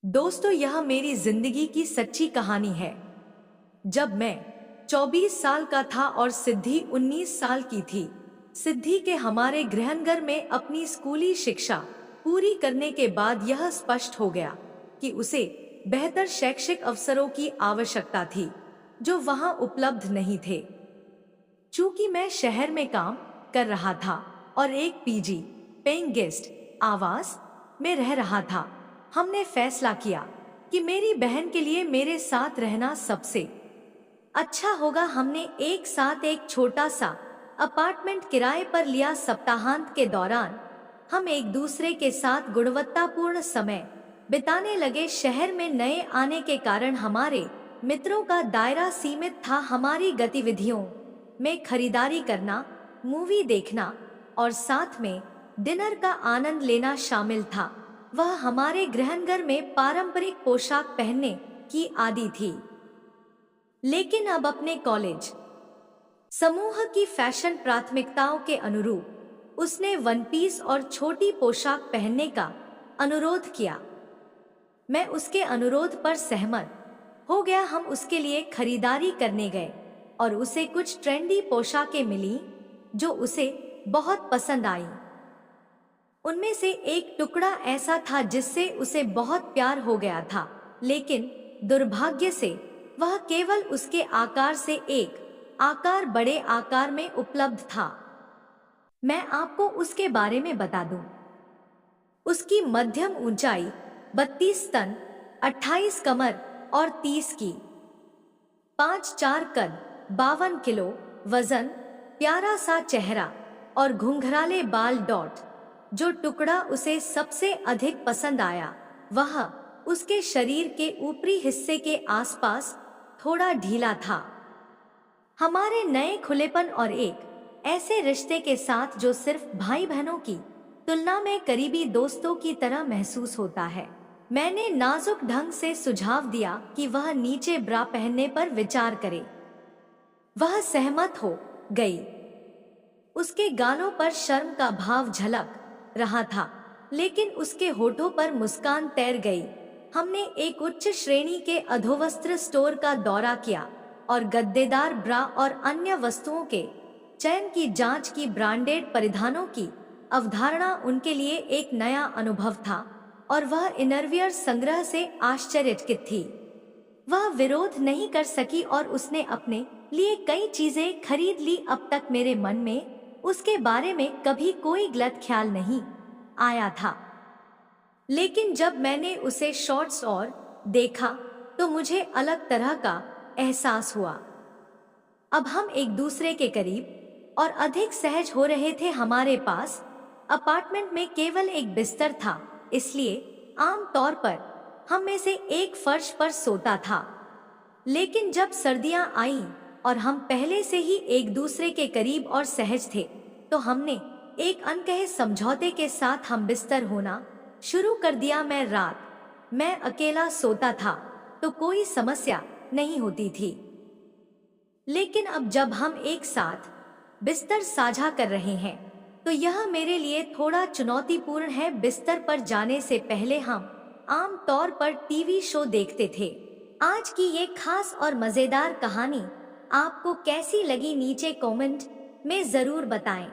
दोस्तों, यह मेरी जिंदगी की सच्ची कहानी है। जब मैं 24 साल का था और सिद्धि 19 साल की थी। सिद्धि के हमारे गृहनगर में अपनी स्कूली शिक्षा पूरी करने के बाद यह स्पष्ट हो गया कि उसे बेहतर शैक्षिक अवसरों की आवश्यकता थी जो वहां उपलब्ध नहीं थे। चूंकि मैं शहर में काम कर रहा था और एक पीजी पेइंग गेस्ट आवास में रह रहा था, हमने फैसला किया कि मेरी बहन के लिए मेरे साथ रहना सबसे अच्छा होगा। हमने एक साथ एक छोटा सा अपार्टमेंट किराए पर लिया। सप्ताहांत के दौरान हम एक दूसरे के साथ गुणवत्तापूर्ण समय बिताने लगे। शहर में नए आने के कारण हमारे मित्रों का दायरा सीमित था। हमारी गतिविधियों में खरीदारी करना, मूवी देखना और साथ में डिनर का आनंद लेना शामिल था। वह हमारे गृहनगर में पारंपरिक पोशाक पहनने की आदी थी, लेकिन अब अपने कॉलेज समूह की फैशन प्राथमिकताओं के अनुरूप उसने वन पीस और छोटी पोशाक पहनने का अनुरोध किया। मैं उसके अनुरोध पर सहमत हो गया। हम उसके लिए खरीदारी करने गए और उसे कुछ ट्रेंडी पोशाकें मिली जो उसे बहुत पसंद आई। उनमें से एक टुकड़ा ऐसा था जिससे उसे बहुत प्यार हो गया था, लेकिन दुर्भाग्य से वह केवल उसके आकार से एक आकार बड़े आकार में उपलब्ध था। मैं आपको उसके बारे में बता दूं। उसकी मध्यम ऊंचाई 32 स्तन, 28 कमर और 30 की 5'4" कद, 52 किलो वजन, प्यारा सा चेहरा और घुंघराले बाल। जो टुकड़ा उसे सबसे अधिक पसंद आया वह उसके शरीर के ऊपरी हिस्से के आसपास थोड़ा ढीला था। हमारे नए खुलेपन और एक ऐसे रिश्ते के साथ जो सिर्फ भाई बहनों की तुलना में करीबी दोस्तों की तरह महसूस होता है, मैंने नाजुक ढंग से सुझाव दिया कि वह नीचे ब्रा पहनने पर विचार करे। वह सहमत हो गई। उसके गालों पर शर्म का भाव झलक रहा था, लेकिन उसके होठों पर मुस्कान तैर गई। हमने एक उच्च श्रेणी के अधोवस्त्र स्टोर का दौरा किया और गद्देदार ब्रा और अन्य वस्तुओं के चयन की जांच की। ब्रांडेड परिधानों की अवधारणा उनके लिए एक नया अनुभव था और वह इनरवियर संग्रह से आश्चर्यचकित थी। वह विरोध नहीं कर सकी और उसने अपने लिए कई चीजें खरीद ली। अब तक मेरे मन में उसके बारे में कभी कोई गलत ख्याल नहीं आया था, लेकिन जब मैंने उसे शॉर्ट्स और देखा तो मुझे अलग तरह का एहसास हुआ। अब हम एक दूसरे के करीब और अधिक सहज हो रहे थे। हमारे पास अपार्टमेंट में केवल एक बिस्तर था, इसलिए आम तौर पर हम में से एक फर्श पर सोता था। लेकिन जब सर्दियां आईं और हम पहले से ही एक दूसरे के करीब और सहज थे, तो हमने एक अनकहे समझौते के साथ हम बिस्तर होना शुरू कर दिया। मैं अकेला सोता था तो कोई समस्या नहीं होती थी, लेकिन अब जब हम एक साथ बिस्तर साझा कर रहे हैं तो यह मेरे लिए थोड़ा चुनौतीपूर्ण है। बिस्तर पर जाने से पहले हम आम तौर पर टीवी शो देखते थे। आज की ये खास और मजेदार कहानी आपको कैसी लगी, नीचे कमेंट में जरूर बताएं।